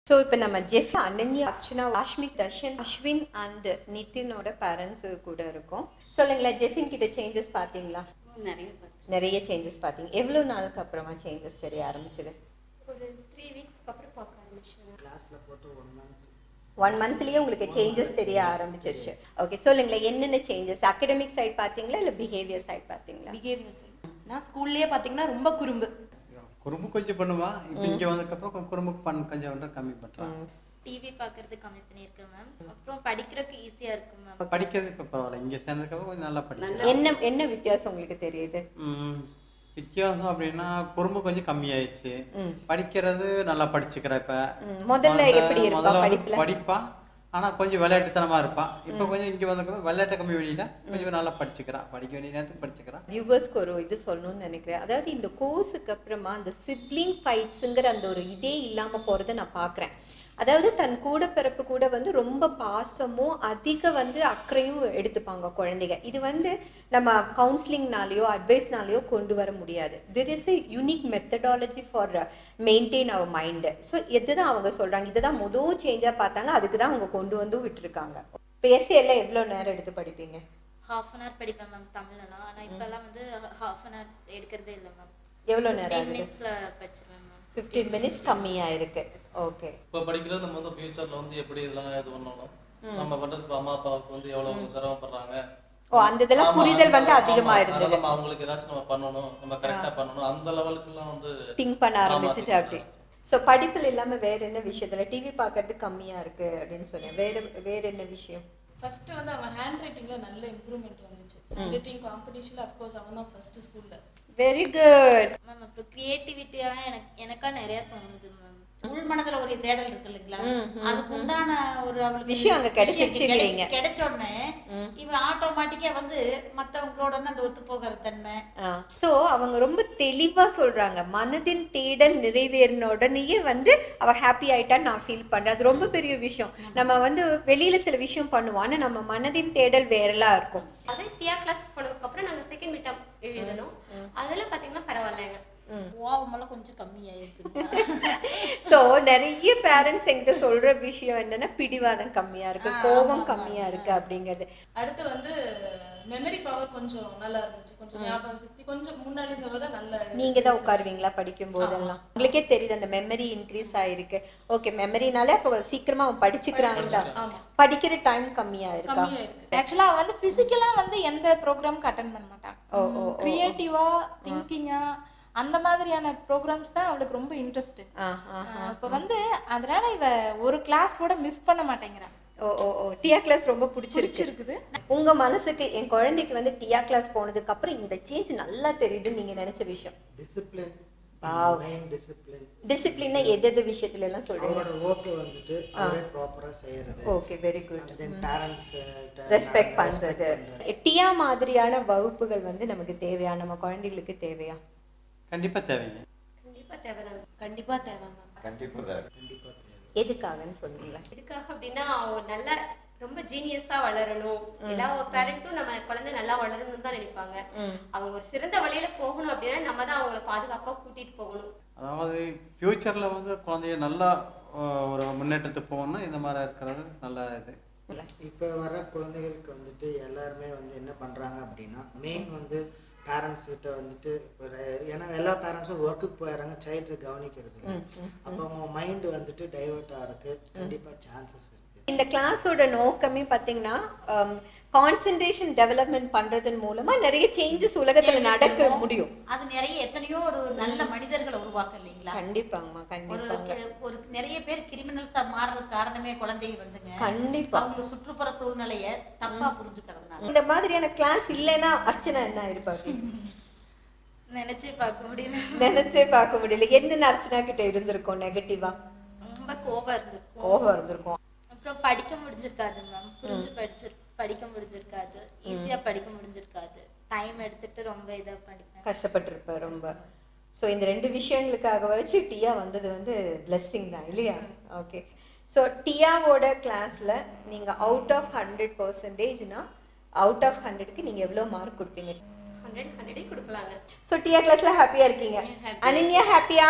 So இப்போ நம்ம Jeff, Ananya, Archana, Vashmik, Darshan, Ashwin and நிதினோட பேரண்ட்ஸ் கூட இருக்கோம். சொல்லுங்களேன், ஜெஃபின் கிட்ட சேஞ்சஸ் பார்த்தீங்களா? நிறைய சேஞ்சஸ் பார்த்தீங்க. எவ்வளோ நாளுக்கு அப்புறமா சேஞ்சஸ் தெரிய ஆரம்பிச்சது? ஒரு 3 வீக்ஸ்க்கு அப்புறம் பார்க்க ஆரம்பிச்சேன். கிளாஸ்ல போட்டு 1 மந்த்லயே உங்களுக்கு சேஞ்சஸ் தெரிய ஆரம்பிச்சிருச்சு. ஓகே, சொல்லுங்களேன், என்னென்ன சேஞ்சஸ்? அகடமிக் சைட் பார்த்தீங்களா இல்லை பிஹேவியர் சைட் பார்த்தீங்களா? Behaviour side. நான் ஸ்கூல்லேயே பார்த்தீங்கன்னா ரொம்ப குறும்பு கொஞ்சம் பண்ணுவான். இப்போ இங்கே வந்ததுக்கப்புறம் குறும்பு கொஞ்சம் கம்மி பண்ணுறான். டிவி பார்க்கறது கம்மி பண்ணியிருக்கேன் மேம். அப்புறம் படிக்கிறதுக்கு ஈஸியாக இருக்கும் மேம். படிக்கிறது இப்போ பரவாயில்ல. இங்கே சேர்ந்ததுக்கப்புறம் கொஞ்சம் நல்லா படிக்கிறேன். என்ன வித்தியாசம் உங்களுக்கு தெரியுது? வித்தியாசம் அப்படின்னா குறும்பு கொஞ்சம் கம்மியாயிடுச்சு. படிக்கிறது நல்லா படிச்சுக்கிறேன். இப்போ முதல்ல எப்படி முதல்ல படிப்பா, ஆனால் கொஞ்சம் விளையாட்டுத்தனமா இருப்பான். இப்போ கொஞ்சம் இங்கே வந்ததுக்கப்புறம் விளையாட்டை கம்மி பண்ணிட்டா கொஞ்சம் நல்லா படிச்சுக்கிறான். படிக்க வேண்டிய நேரத்துக்கு படிச்சுக்கிறான். வியூவர்ஸ்க்கு ஒரு இது சொல்லணும்னு நினைக்கிறேன். அதாவது இந்த கோர்ஸுக்கு அப்புறமா அந்த சிப்ளிங் ஃபைட்ஸுங்கிற அந்த ஒரு இதே இல்லாமல் போகிறத நான் பார்க்குறேன். அதாவது தன் கூட பிறப்பு கூட வந்து ரொம்ப பாசமும் அதிக வந்து அக்கறையும் எடுத்துப்பாங்க குழந்தைங்க. இது வந்து நம்ம கவுன்சிலிங்னாலேயோ அட்வைஸ்னாலேயோ கொண்டு வர முடியாது. There is a unique methodology for maintain our mind. So எதுதான் அவங்க சொல்கிறாங்க, இதுதான் முதல் சேஞ்சாக பார்த்தாங்க, அதுக்கு தான் அவங்க கொண்டு வந்து விட்டுருக்காங்க. இப்போ எஸ்ஏ எவ்வளோ நேரம் எடுத்து படிப்பீங்க? ½ அன் ஹவர் படிப்பேன் மேம் தமிழ்லாம். ஆனால் இப்போல்லாம் வந்து ½ அன் ஹவர் எடுக்கிறதே இல்லை மேம். எவ்வளோ நேரம்? 10 மினிட்ஸில் படிச்சிருவேன் மேம். 15 மினிட்ஸ் கம்மியாக இருக்கு. ஓகே, இப்போ படிக்கிறது நம்ம வந்து ஃபியூச்சர்ல வந்து எப்படி இதெல்லாம் இது பண்ணணும், நம்ம பண்றது அம்மா அப்பாவுக்கு வந்து எவ்வளவு சிரமப்படுறாங்க, அந்த இதெல்லாம் புரிதல் வந்து அதிகமா இருந்தது. நம்ம அவங்களுக்கு ஏதாச்சும் நம்ம பண்ணணும், நம்ம கரெக்டா பண்ணணும், அந்த லெவலுக்கு எல்லாம் வந்து திங்க் பண்ண ஆரம்பிச்சுட்டு அப்படி. ஸோ படிப்புல இல்லாம வேற என்ன விஷயத்துல? டிவி பார்க்கறது கம்மியா இருக்கு அப்படின்னு சொன்னேன். வேற என்ன விஷயம்? ஃபர்ஸ்ட் வந்து அவன் ஹேண்ட் ரைட்டிங்ல நல்ல இம்ப்ரூவ்மெண்ட் வந்துச்சு. ஹேண்ட் ரைட்டிங் காம்படிஷன்ல ஆஃப் கோர்ஸ் அவன் தான் ஃபர்ஸ்ட் ஸ்கூல்ல. Very good ma'am. அப்புறம் கிரியேட்டிவிட்டியாக எனக்கா நிறைய தோணுது மேம். உள் மனதுல ஒரு தேடல் இருக்கு இல்லைங்களா, அதுக்கு உண்டான ஒரு அவளுக்கு விஷயம் அங்க கிடைச்சிருச்சுங்கிறீங்க. கிடைச்ச உடனே இவன் ஆட்டோமேட்டிக்கா வந்து மத்தவங்களோட அந்த ஒத்து போகிற தன்மை. ஸோ அவங்க ரொம்ப தெளிவா சொல்றாங்க, மனதின் தேடல் நிறைவேறின உடனேயே வந்து அவ ஹாப்பி ஆயிட்டான்னு நான் ஃபீல் பண்றேன். அது ரொம்ப பெரிய விஷயம். நம்ம வந்து வெளியில சில விஷயம் பண்ணுவோம், ஆனா நம்ம மனதின் தேடல் வேறெல்லாம் இருக்கும். அதே டிஆர் கிளாஸ் போனதுக்கு அப்புறம் நாங்க செகண்ட் மிட் எழுதணும். அதெல்லாம் பாத்தீங்கன்னா பரவாயில்லைங்க, கோவமெல்லாம் கொஞ்சம் கம்மியாயிருக்கு. ஸோ நிறைய பேரண்ட்ஸ் என்கிட்ட சொல்ற விஷயம் என்னன்னா, பிடிவாதம் கம்மியா இருக்கு, கோபம் கம்மியா இருக்கு அப்படிங்கிறது. அடுத்து வந்து மெமரி பவர் கொஞ்சம் நல்லா இருந்துச்சு. கொஞ்சம் ஞாபக சக்தி கொஞ்சம் முன்னாடி இருந்ததை விட நல்ல. நீங்க தான் உட்காருவீங்களா படிக்கும் போதெல்லாம்? உங்களுக்கே தெரியுது அந்த மெமரி இன்க்ரீஸ் ஆயிருக்கு. ஓகே, மெமரினாலே அப்போ சீக்கிரமா அவன் படிச்சுக்கிறாங்க. படிக்கிற டைம் கம்மியா இருக்கா? ஆக்சுவலா வந்து பிசிக்கலா வந்து எந்த ப்ரோக்ராமுக்கு அட்டெண்ட் பண்ண மாட்டான். கிரியேட்டிவா திங்கிங்கா அந்த மாதிரியான ப்ரோக்ராம்ஸ் தான் அவளுக்கு ரொம்ப இன்ட்ரெஸ்ட். இப்போ வந்து அதனால இவ ஒரு கிளாஸ் கூட மிஸ் பண்ண மாட்டேங்கிறான். டிஆ கிளாஸ் ரொம்ப பிடிச்சிருக்குது. உங்க மனசுக்கு என் குழந்தைக்கு வந்து டிஆ கிளாஸ் போனதுக்கு அப்புறம் இந்த சேஞ்ச் நல்லா தெரியுதுன்னு நீங்க நினைச்ச விஷயம்? டிசிப்ளின். டிசிப்ளின்னா எது விஷயத்துல எல்லாம் சொல்றீங்க? அவரோட வர்க் வந்துட்டு அவரே ப்ராப்பரா செய்யறது. Okay, very good. Then parents respect பண்றது. டிஆ மாதிரியான வகுப்புகள் வந்து நமக்கு தேவையா? நம்ம குழந்தைகளுக்கு தேவையா? கண்டிப்பா தேவைங்க. கண்டிப்பா தேவைதான். கண்டிப்பா தேவை மேம். கண்டிப்பா தேவை. எதுக்காகன்னு சொல்லுங்களா? எதுக்காக அப்படின்னா, நல்ல ரொம்ப ஜீனியஸா வளரணும். எல்லா பேரண்ட்டும் நம்ம குழந்தை நல்லா வளரணும்னு தான் நினைப்பாங்க. அவங்க ஒரு சிறந்த வழியில போகணும் அப்படின்னா நம்ம தான் அவங்கள பாதுகாப்பா கூட்டிட்டு போகணும். அதாவது ஃபியூச்சர்ல வந்து குழந்தைய நல்லா ஒரு முன்னேற்றத்துக்கு போகணும்னா இந்த மாதிரி இருக்கிறது நல்ல இது. இப்போ வர குழந்தைகளுக்கு வந்துட்டு எல்லாருமே வந்து என்ன பண்றாங்க அப்படின்னா, மெயின் வந்து பேரண்ட்ஸ் கிட்ட வந்துட்டு ஏன்னா எல்லா பேரண்ட்ஸும் ஒர்க்குக்கு போயிடுறாங்க, சைல்ட்ஸை கவனிக்கிறது. அப்போ அவங்க மைண்டு வந்துட்டு டைவர்ட் ஆகிறதுக்கு கண்டிப்பாக சான்சஸ் இருக்கு. இந்த கிளாஸோட நோக்கமே பார்த்தீங்கன்னா, கான்சென்ட்ரேஷன் டெவலப்மெண்ட் பண்றதன் மூலமா நிறைய சேஞ்சஸ் உலகத்துல நடக்க முடியும். அது நிறைய எத்தனையோ ஒரு நல்ல மனிதர்களை உருவாக்க இல்லைங்களா? கண்டிப்பாங்க, கண்டிப்பாங்க. ஒரு நிறைய பேர் கிரிமினல்ஸா மாறுறதுக்கு காரணமே குழந்தைங்க வந்துங்க. கண்டிப்பா அவங்க சுற்றுப்புற சூழ்நிலைய தப்பா புரிஞ்சுக்கிறதுனால. இந்த மாதிரியான கிளாஸ் இல்லைன்னா அர்ச்சனா என்ன இருப்பாங்க? நினைச்சே பார்க்க முடியல. நினைச்சே பார்க்க முடியல. என்ன அர்ச்சனா கிட்ட இருந்திருக்கும் நெகட்டிவா? ரொம்ப கோபம் இருந்திருக்கும். அப்புறம் படிக்க முடிஞ்சிருக்காது மேம். புரிஞ்சு படிக்க முடிஞ்சிருக்காது. ஈஸியா படிக்க முடிஞ்சிருக்காது. டைம் எடுத்துட்டு ரொம்ப இதா படிப்பேன். கஷ்டப்பட்டிருப்ப ரொம்ப. ஸோ இந்த 2 விஷயங்களுக்காக வச்சு டியா வந்தது வந்து பிளெஸ்ஸிங் தான் இல்லையா? ஓகே. ஸோ டியாவோட கிளாஸ்ல நீங்க அவுட் ஆஃப் 100%னா அவுட் ஆஃப் 100க்கு நீங்க எவ்வளோ மார்க் கொடுப்பீங்க? 100 கொடுக்கலாங்க. ஸோ டியா கிளாஸ்ல ஹாப்பியா இருக்கீங்க? அனன்யா ஹாப்பியா?